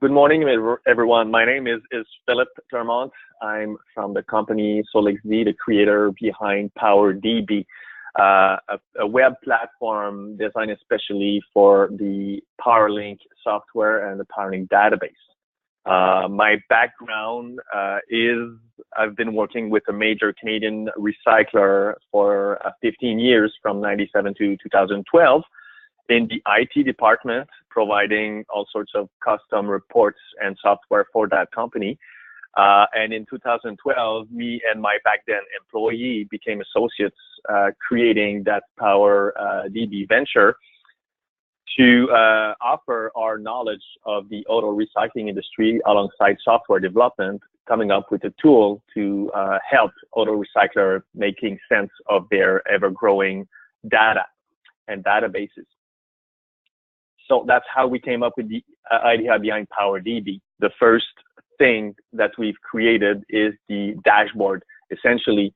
Good morning, everyone. My name is Philip Termont. I'm from the company SolXD, the creator behind PowerDB, a web platform designed especially for the PowerLink software and the PowerLink database. My background is I've been working with a major Canadian recycler for 15 years, from 97 to 2012. In the IT department, providing all sorts of custom reports and software for that company. And in 2012, me and my back then employee became associates, creating that PowerDB venture to offer our knowledge of the auto recycling industry alongside software development, coming up with a tool to help auto recycler making sense of their ever-growing data and databases. So that's how we came up with the idea behind PowerDB. The first thing that we've created is the dashboard, essentially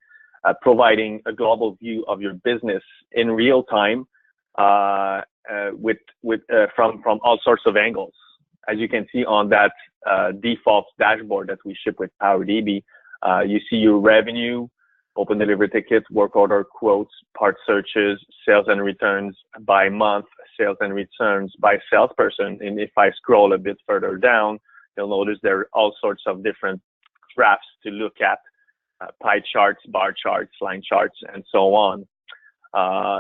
providing a global view of your business in real time from all sorts of angles. As you can see on that default dashboard that we ship with PowerDB, you see your revenue, open delivery tickets, work order quotes, part searches, sales and returns by month, sales and returns by salesperson. And if I scroll a bit further down, you'll notice there are all sorts of different graphs to look at, pie charts, bar charts, line charts, and so on.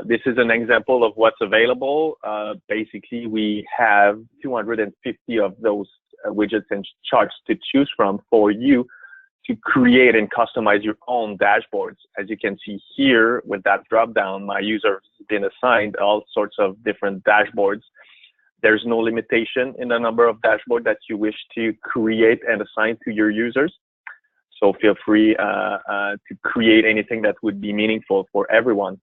This is an example of what's available. Basically, we have 250 of those widgets and charts to choose from for you to create and customize your own dashboards. As you can see here with that drop down, my user has been assigned all sorts of different dashboards. There's no limitation in the number of dashboards that you wish to create and assign to your users. So feel free to create anything that would be meaningful for everyone.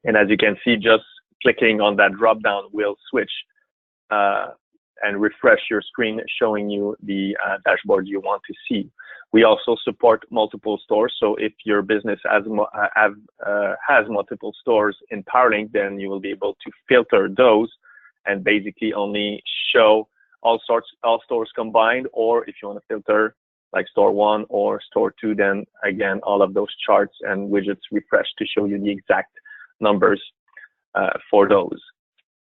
And as you can see, just clicking on that drop down will switch and refresh your screen, showing you the dashboard you want to see. We also support multiple stores. So if your business has multiple stores in PowerLink, then you will be able to filter those and basically only show all stores combined. Or if you want to filter like store 1 or store 2, then again, all of those charts and widgets refresh to show you the exact numbers for those.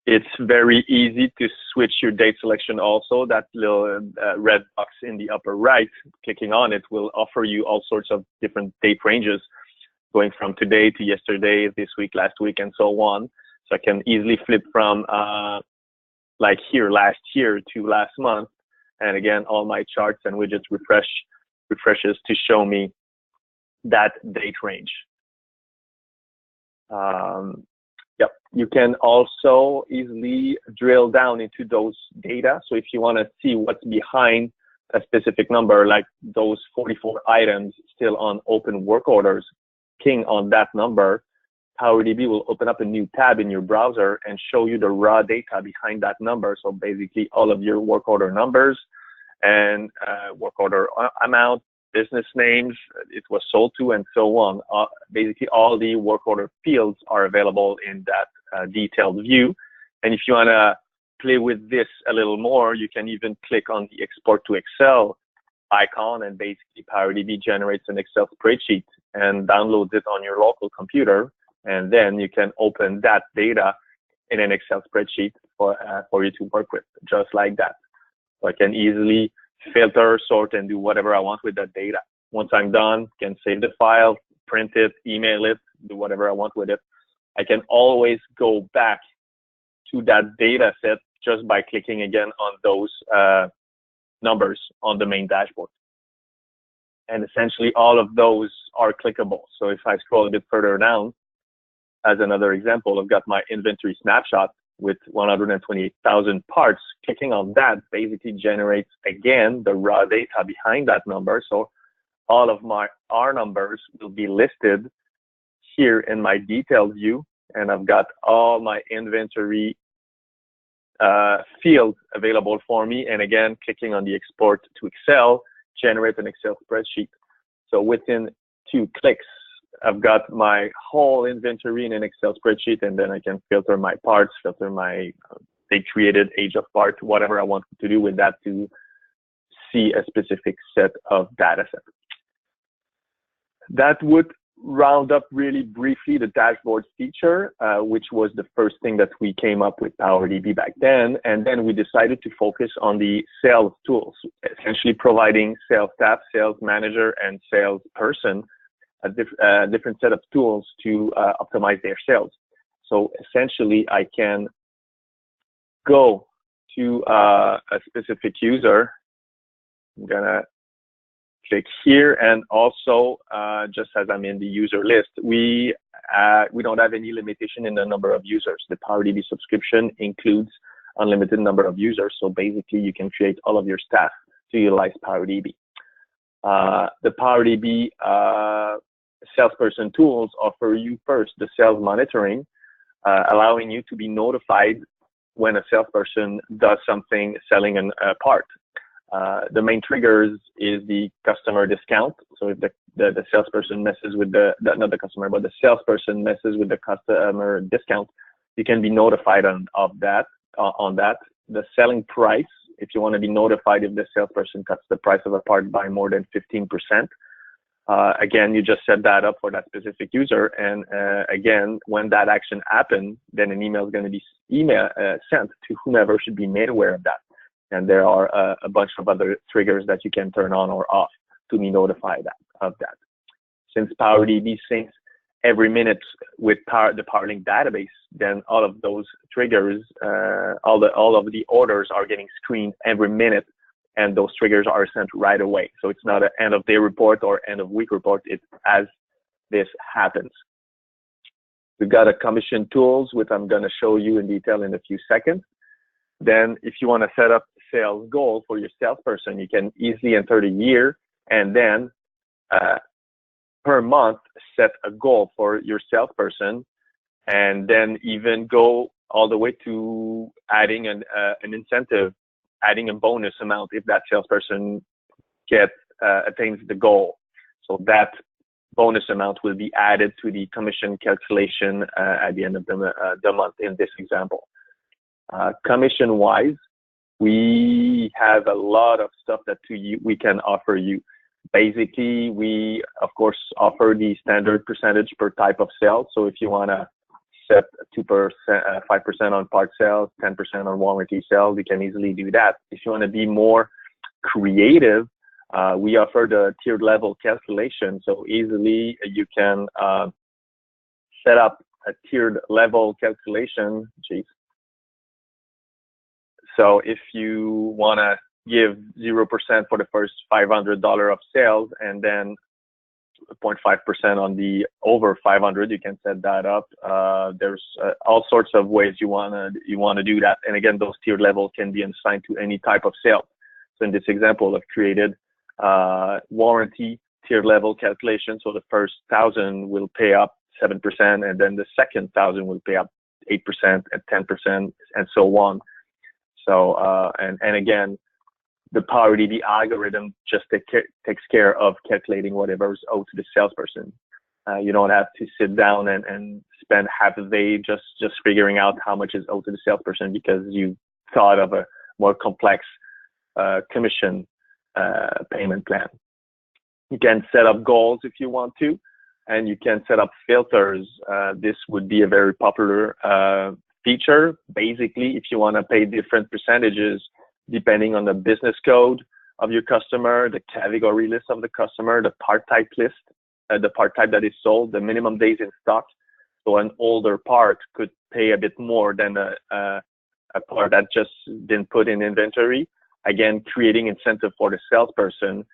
It's very easy to switch your date selection also. That little red box in the upper right, clicking on it will offer you all sorts of different date ranges, going from today to yesterday, this week, last week, and so on. So I can easily flip from like here, last year to last month. And again, all my charts and widgets refreshes to show me that date range. Yep. You can also easily drill down into those data. So if you want to see what's behind a specific number, like those 44 items still on open work orders, clicking on that number, PowerDB will open up a new tab in your browser and show you the raw data behind that number. So basically all of your work order numbers and work order amount, business names, it was sold to, and so on. Basically, all the work order fields are available in that detailed view. And if you want to play with this a little more, you can even click on the Export to Excel icon, and basically PowerDB generates an Excel spreadsheet and downloads it on your local computer. And then you can open that data in an Excel spreadsheet for you to work with, just like that. So I can easily filter, sort, and do whatever I want with that data. Once I'm done, I can save the file, print it, email it, do whatever I want with it. I can always go back to that data set just by clicking again on those numbers on the main dashboard. And essentially all of those are clickable. So if I scroll a bit further down, as another example, I've got my inventory snapshot with 128,000 parts. Clicking on that basically generates again the raw data behind that number. So all of our numbers will be listed here in my detailed view, and I've got all my inventory fields available for me. And again, clicking on the Export to Excel, generate an Excel spreadsheet. So within 2 clicks, I've got my whole inventory in an Excel spreadsheet, and then I can filter my parts, filter my they created age of part, whatever I want to do with that to see a specific set of data sets. That would round up really briefly the dashboard feature, which was the first thing that we came up with PowerDB back then. And then we decided to focus on the sales tools, essentially providing sales staff, sales manager, and sales person a different set of tools to optimize their sales. So essentially, I can go to a specific user. I'm gonna click here, and also just as I'm in the user list, we don't have any limitation in the number of users. The PowerDB subscription includes unlimited number of users, so basically you can create all of your staff to utilize PowerDB. The PowerDB salesperson tools offer you first the sales monitoring, allowing you to be notified when a salesperson does something selling a part. The main triggers is the customer discount. So if the salesperson messes with not the customer, but the salesperson messes with the customer discount, you can be notified on that. The selling price, if you want to be notified if the salesperson cuts the price of a part by more than 15%. Again, you just set that up for that specific user. And again, when that action happens, then an email is going to be sent to whomever should be made aware of that. And there are a bunch of other triggers that you can turn on or off to be notified of that. Since PowerDB syncs every minute with the PowerLink database, then all of those triggers, all of the orders are getting screened every minute, and those triggers are sent right away. So it's not an end of day report or end of week report. It's as this happens. We've got a commission tools, which I'm going to show you in detail in a few seconds. Then if you want to set up sales goal for your salesperson, you can easily enter the year, and then per month set a goal for your salesperson, and then even go all the way to adding an incentive, adding a bonus amount if that salesperson attains the goal. So that bonus amount will be added to the commission calculation at the end of the month in this example. Commission-wise, we have a lot of stuff that we can offer you. Basically, we, of course, offer the standard percentage per type of sale. So if you want to set 2%, 5% on part sales, 10% on warranty sales, you can easily do that. If you want to be more creative, we offer the tiered level calculation. So easily you can set up a tiered level calculation. So if you want to give 0% for the first $500 of sales, and then 0.5% on the over 500, you can set that up. There's all sorts of ways you want to do that. And again, those tiered levels can be assigned to any type of sale. So in this example, I've created warranty tiered level calculation. So the first 1,000 will pay up 7%, and then the second 1,000 will pay up 8% and 10%, and so on. So, and again, the PowerDB algorithm just takes care of calculating whatever is owed to the salesperson. You don't have to sit down and spend half a day just figuring out how much is owed to the salesperson because you thought of a more complex commission payment plan. You can set up goals if you want to, and you can set up filters. This would be a very popular feature. Basically, if you want to pay different percentages depending on the business code of your customer, the category list of the customer, the part type list, the part type that is sold, the minimum days in stock. So an older part could pay a bit more than a part that just been put in inventory. Again, creating incentive for the salesperson.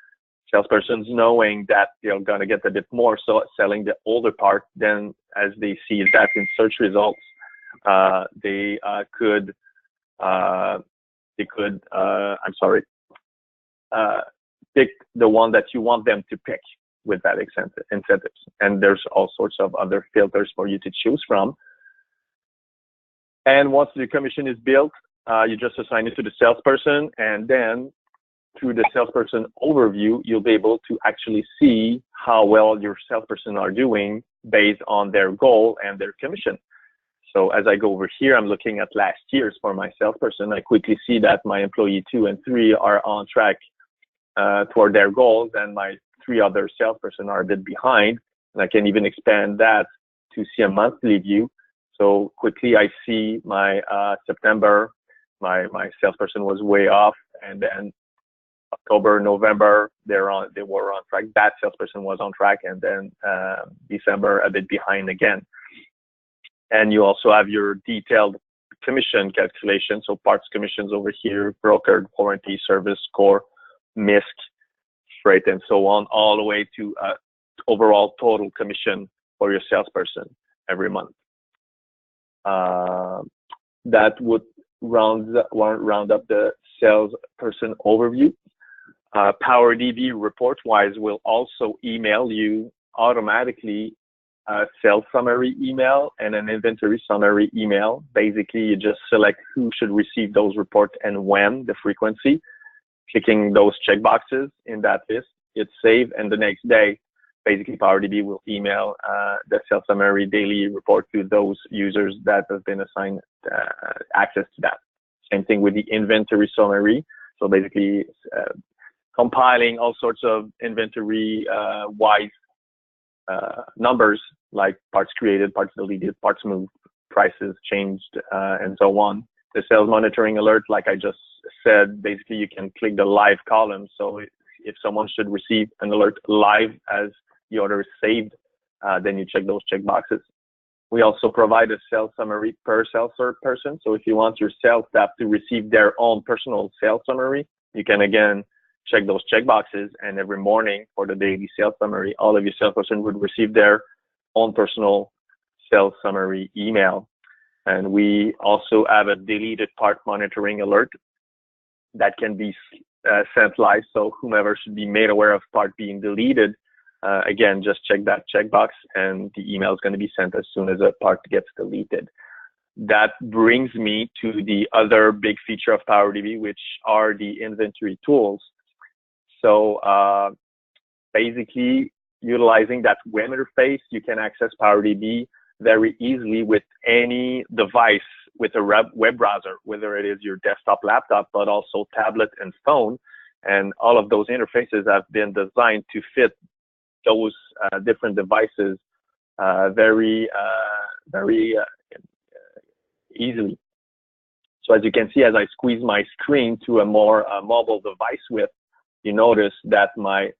Salespersons knowing that they're going to get a bit more, so selling the older part. Then as they see that in search results, they could pick the one that you want them to pick with that incentives. And there's all sorts of other filters for you to choose from. And once the commission is built, you just assign it to the salesperson, and then through the salesperson overview, you'll be able to actually see how well your salesperson are doing based on their goal and their commission. So as I go over here, I'm looking at last year's for my salesperson. I quickly see that my employee 2 and 3 are on track toward their goals, and my 3 other salesperson are a bit behind. And I can even expand that to see a monthly view. So quickly I see my September, my salesperson was way off, and then October, November, they were on track. That salesperson was on track, and then December a bit behind again. And you also have your detailed commission calculation. So parts commissions over here, brokered, warranty, service, core, MISC, freight, and so on, all the way to overall total commission for your salesperson every month. That would round up the salesperson overview. PowerDB report-wise will also email you automatically a sales summary email and an inventory summary email. Basically, you just select who should receive those reports and when, the frequency. Clicking those checkboxes in that list, it's saved, and the next day, basically PowerDB will email the sales summary daily report to those users that have been assigned access to that. Same thing with the inventory summary. So basically, compiling all sorts of inventory wise numbers like parts created, parts deleted, parts moved, prices changed, and so on. The sales monitoring alert, like I just said, basically you can click the live column. So if someone should receive an alert live as the order is saved, then you check those check boxes. We also provide a sales summary per sales person. So if you want your sales staff to receive their own personal sales summary, you can again check those check boxes, and every morning for the daily sales summary, all of your salesperson would receive their own personal sales summary email. And we also have a deleted part monitoring alert that can be sent live. So whomever should be made aware of part being deleted, again, just check that checkbox, and the email is going to be sent as soon as a part gets deleted. That brings me to the other big feature of PowerDB, which are the inventory tools. So basically, utilizing that web interface, you can access PowerDB very easily with any device with a web browser, whether it is your desktop, laptop, but also tablet and phone. And all of those interfaces have been designed to fit those different devices very easily. So as you can see, as I squeeze my screen to a more mobile device width, you notice that my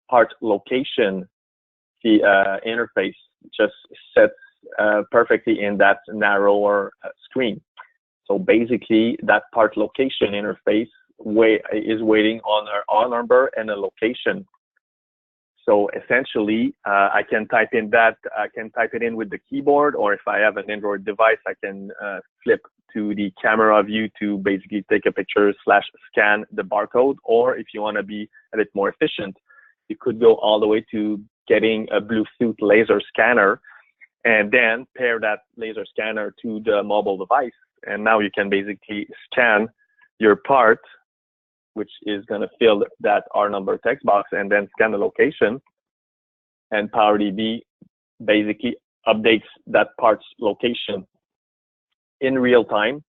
part location interface just sets perfectly in that narrower screen. So basically, that part location interface is waiting on our R number and a location. So essentially, I can type in that. I can type it in with the keyboard, or if I have an Android device, I can flip to the camera view to basically take a picture / scan the barcode. Or if you want to be a bit more efficient, you could go all the way to getting a Bluetooth laser scanner and then pair that laser scanner to the mobile device. And now you can basically scan your part, which is going to fill that R number text box, and then scan the location. And PowerDB basically updates that part's location in real time.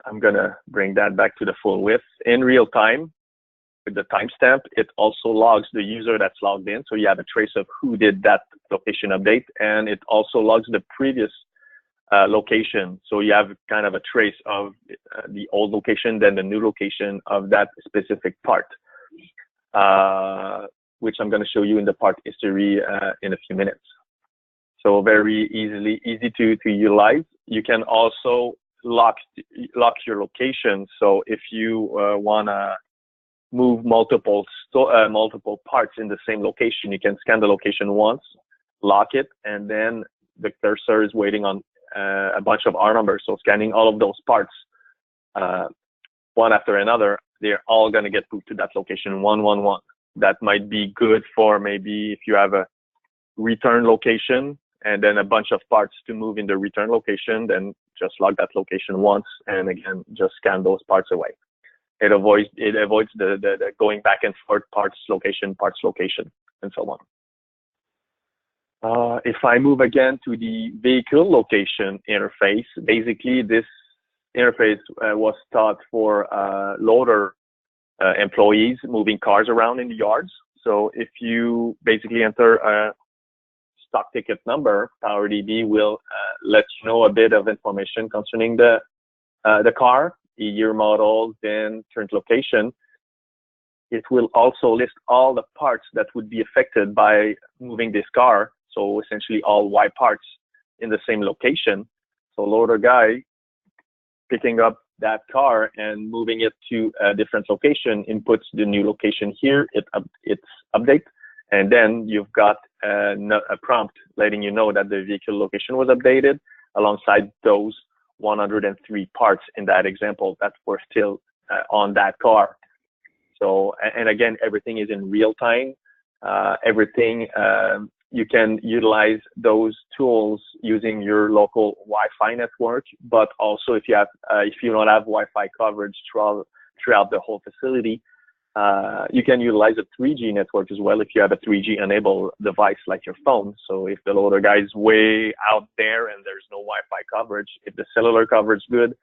I'm going to bring that back to the full width. In real time, with the timestamp, it also logs the user that's logged in. So you have a trace of who did that location update, and it also logs the previous location. So you have kind of a trace of the old location, then the new location of that specific part, which I'm going to show you in the part history in a few minutes. So very easy to utilize. You can also lock your location. So if you want to move multiple parts in the same location, you can scan the location once, lock it, and then the cursor is waiting on a bunch of R numbers. So scanning all of those parts one after another, they're all going to get moved to that location 111. That might be good for maybe if you have a return location and then a bunch of parts to move in the return location, then just log that location once and again just scan those parts away. It avoids the going back and forth parts location, and so on. If I move again to the vehicle location interface, basically this interface was taught for loader employees moving cars around in the yards. So if you basically enter a stock ticket number, PowerDB will let you know a bit of information concerning the car, the year, model, then current location. It will also list all the parts that would be affected by moving this car. So essentially all Y parts in the same location. So loader guy picking up that car and moving it to a different location, inputs the new location here, it's update, and then you've got a prompt letting you know that the vehicle location was updated alongside those 103 parts in that example that were still on that car. So, and again, everything is in real time. Everything, you can utilize those tools using your local Wi-Fi network, but also if you have, if you don't have Wi-Fi coverage throughout the whole facility, you can utilize a 3G network as well if you have a 3G enabled device like your phone. So if the loader guy is way out there and there's no Wi-Fi coverage, if the cellular coverage is good,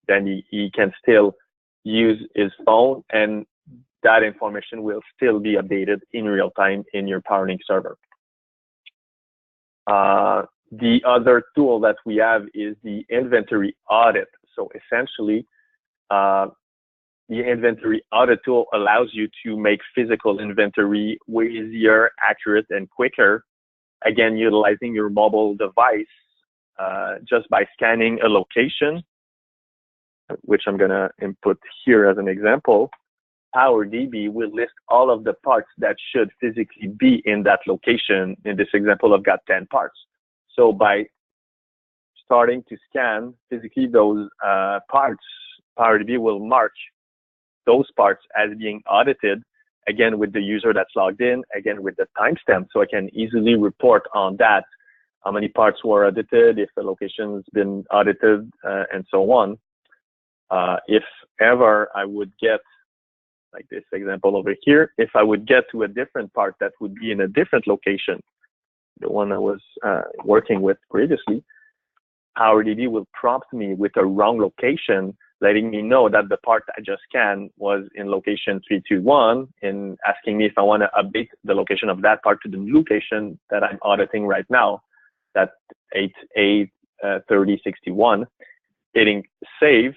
then he can still use his phone, and that information will still be updated in real time in your PowerLink server. The other tool that we have is the inventory audit. So essentially, the inventory audit tool allows you to make physical inventory way easier, accurate, and quicker. Again, utilizing your mobile device just by scanning a location, which I'm going to input here as an example. PowerDB will list all of the parts that should physically be in that location. In this example, I've got 10 parts. So by starting to scan physically those parts, PowerDB will mark those parts as being audited, again, with the user that's logged in, again, with the timestamp, so I can easily report on that, how many parts were audited, if the location's been audited, and so on. If ever I would get, like this example over here, if I would get to a different part that would be in a different location, the one I was working with previously, PowerDB will prompt me with a wrong location, letting me know that the part I just scanned was in location 321 and asking me if I want to update the location of that part to the new location that I'm auditing right now, that 883061, hitting save.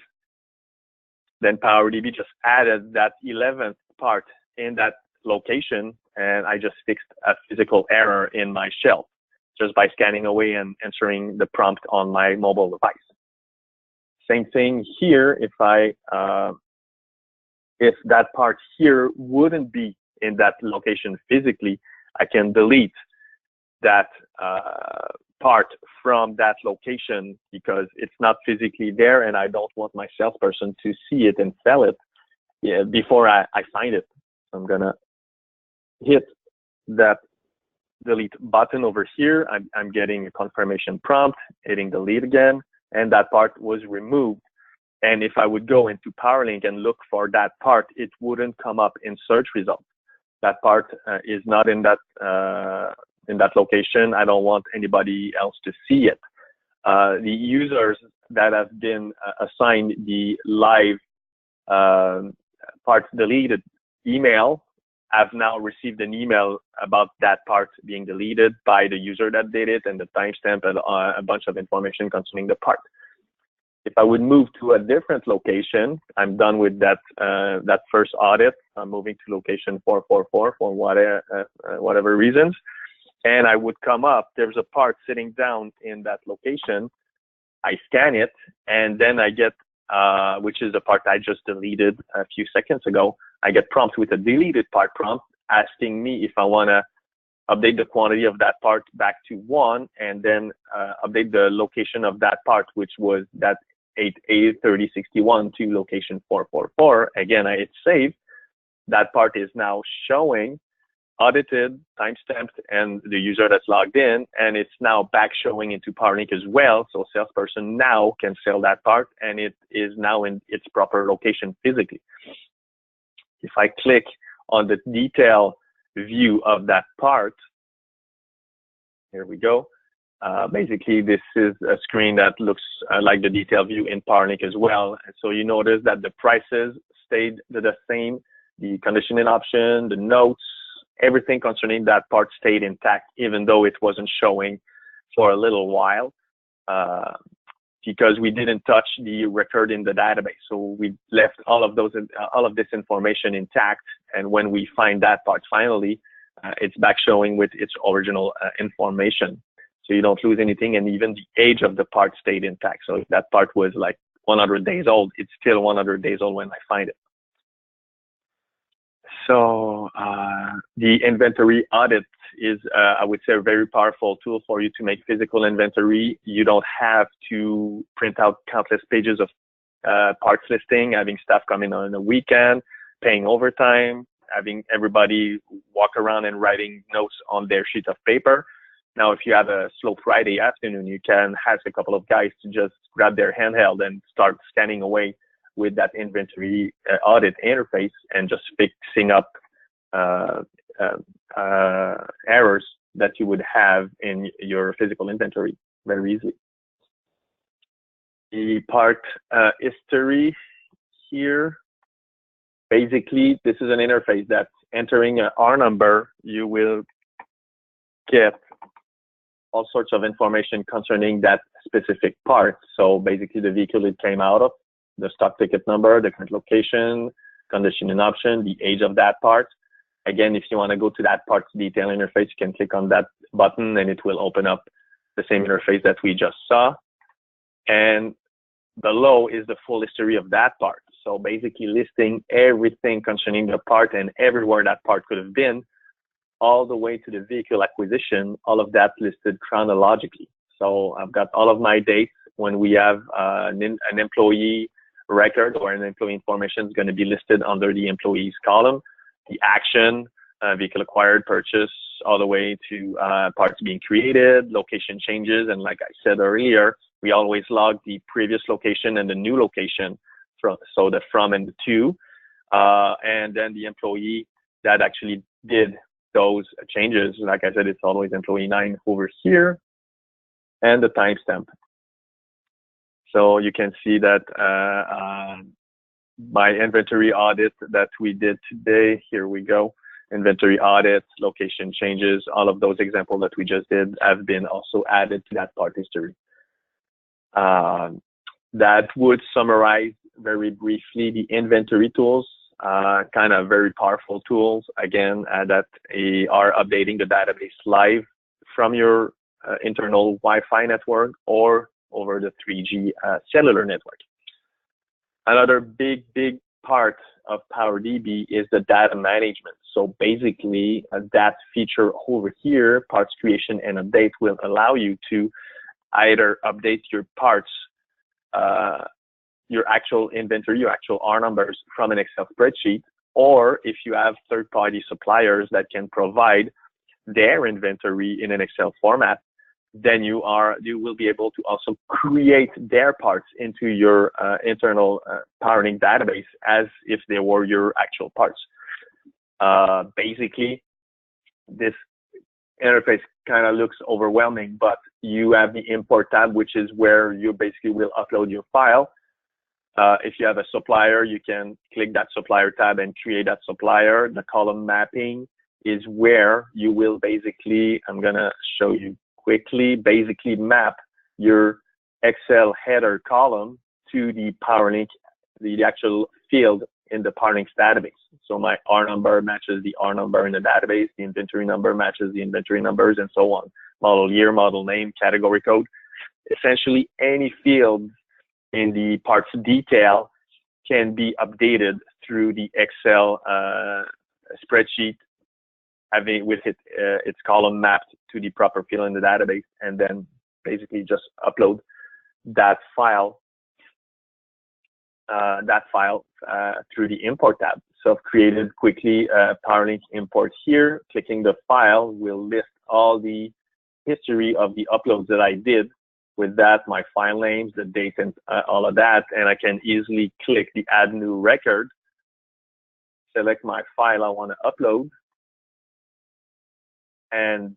Then PowerDB just added that 11th part in that location, and I just fixed a physical error in my shelf just by scanning away and answering the prompt on my mobile device. Same thing here. If if that part here wouldn't be in that location physically, I can delete that part from that location because it's not physically there, and I don't want my salesperson to see it and sell it before I find it. So I'm gonna hit that delete button over here. I'm getting a confirmation prompt, hitting delete again, and that part was removed. And if I would go into PowerLink and look for that part, it wouldn't come up in search results. That part is not in that location. I don't want anybody else to see it. The users that have been assigned the live parts deleted email have now received an email about that part being deleted by the user that did it, and the timestamp and a bunch of information concerning the part. If I would move to a different location, I'm done with that that first audit. I'm moving to location 444 for whatever reasons. And I would come up, there's a part sitting down in that location. I scan it, and then I get, which is the part I just deleted a few seconds ago. I get prompt with a deleted part prompt asking me if I want to update the quantity of that part back to 1, and then update the location of that part, which was that 883061 to location 444. Again, I hit save. That part is now showing audited, timestamped, and the user that's logged in, and it's now back showing into PowerLink as well. So salesperson now can sell that part, and it is now in its proper location physically. If I click on the detail view of that part, Here we go. Basically, this is a screen that looks like the detail view in PowerLink as well. And so you notice that the prices stayed the same, the conditioning option, the notes, everything concerning that part stayed intact, even though it wasn't showing for a little while, because we didn't touch the record in the database. So we left all of this information intact. And when we find that part finally, it's back showing with its original information. So you don't lose anything, and even the age of the part stayed intact. So if that part was like 100 days old, it's still 100 days old when I find it. So the inventory audit is, I would say, a very powerful tool for you to make physical inventory. You don't have to print out countless pages of parts listing, having staff come in on a weekend, paying overtime, having everybody walk around and writing notes on their sheet of paper. Now, if you have a slow Friday afternoon, you can ask a couple of guys to just grab their handheld and start scanning away with that inventory audit interface and just fixing up errors that you would have in your physical inventory very easily. The part history here, basically, this is an interface that's entering an R number. You will get all sorts of information concerning that specific part. So basically the vehicle it came out of, the stock ticket number, the current location, conditioning option, the age of that part. Again, if you want to go to that parts detail interface, you can click on that button and it will open up the same interface that we just saw. And below is the full history of that part. So basically listing everything concerning the part and everywhere that part could have been, all the way to the vehicle acquisition, all of that listed chronologically. So I've got all of my dates when we have an employee record or an employee information is going to be listed under the employees column, the action, vehicle acquired, purchase, all the way to parts being created, location changes. And like I said earlier, we always log the previous location and the new location, so the from and the to, and then the employee that actually did those changes. Like I said, it's always employee 9 over here, and the timestamp. So you can see that my inventory audit that we did today, here we go, inventory audit, location changes, all of those examples that we just did have been also added to that part history. That would summarize very briefly the inventory tools. Kind of very powerful tools, again, that are updating the database live from your internal Wi-Fi network or over the 3G cellular network. Another big part of PowerDB is the data management. So basically, that feature over here, parts creation and update, will allow you to either update your parts, your actual inventory, your actual R numbers from an Excel spreadsheet, or if you have third-party suppliers that can provide their inventory in an Excel format, then you will be able to also create their parts into your internal PowerLink database as if they were your actual parts. Basically, this interface kind of looks overwhelming, but you have the import tab, which is where you basically will upload your file. If you have a supplier, you can click that supplier tab and create that supplier. The column mapping is where you will basically, I'm going to show you quickly, basically map your Excel header column to the PowerLink, the actual field in the PowerLink database. So my R number matches the R number in the database, the inventory number matches the inventory numbers, and so on. Model year, model name, category code. Essentially, any field in the parts detail can be updated through the Excel spreadsheet, having with its column mapped to the proper field in the database, and then basically just upload that file through the import tab. So I've created quickly PowerLink import here. Clicking the file will list all the history of the uploads that I did. With that, my file names, the date, and all of that, and I can easily click the Add New Record, select my file I want to upload, and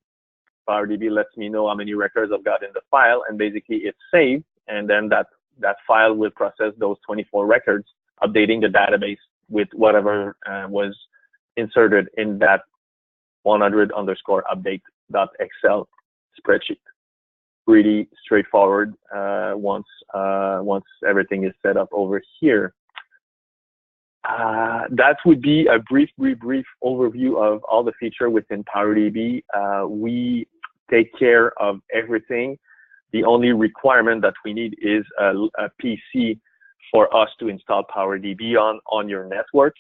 PowerDB lets me know how many records I've got in the file, and basically it's saved, and then that file will process those 24 records, updating the database with whatever was inserted in that 100_update.excel spreadsheet. Pretty straightforward once everything is set up over here. That would be a brief overview of all the features within PowerDB. We take care of everything. The only requirement that we need is a PC for us to install PowerDB on your network.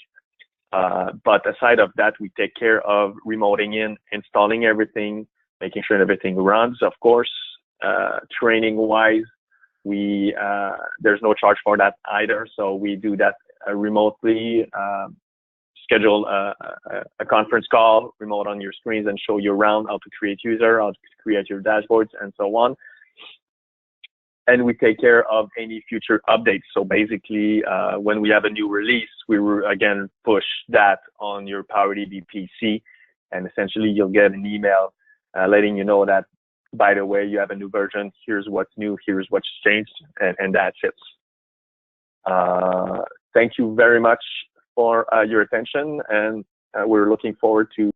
But aside of that, we take care of remoting in, installing everything, making sure everything runs, of course. Training-wise, there's no charge for that either, so we do that remotely. Schedule a conference call, remote on your screens, and show you around how to create user, how to create your dashboards, and so on. And we take care of any future updates. So basically, when we have a new release, we will again push that on your PowerDB PC, and essentially you'll get an email letting you know that, by the way, you have a new version, here's what's new, here's what's changed, and that's it. Thank you very much for your attention, and we're looking forward to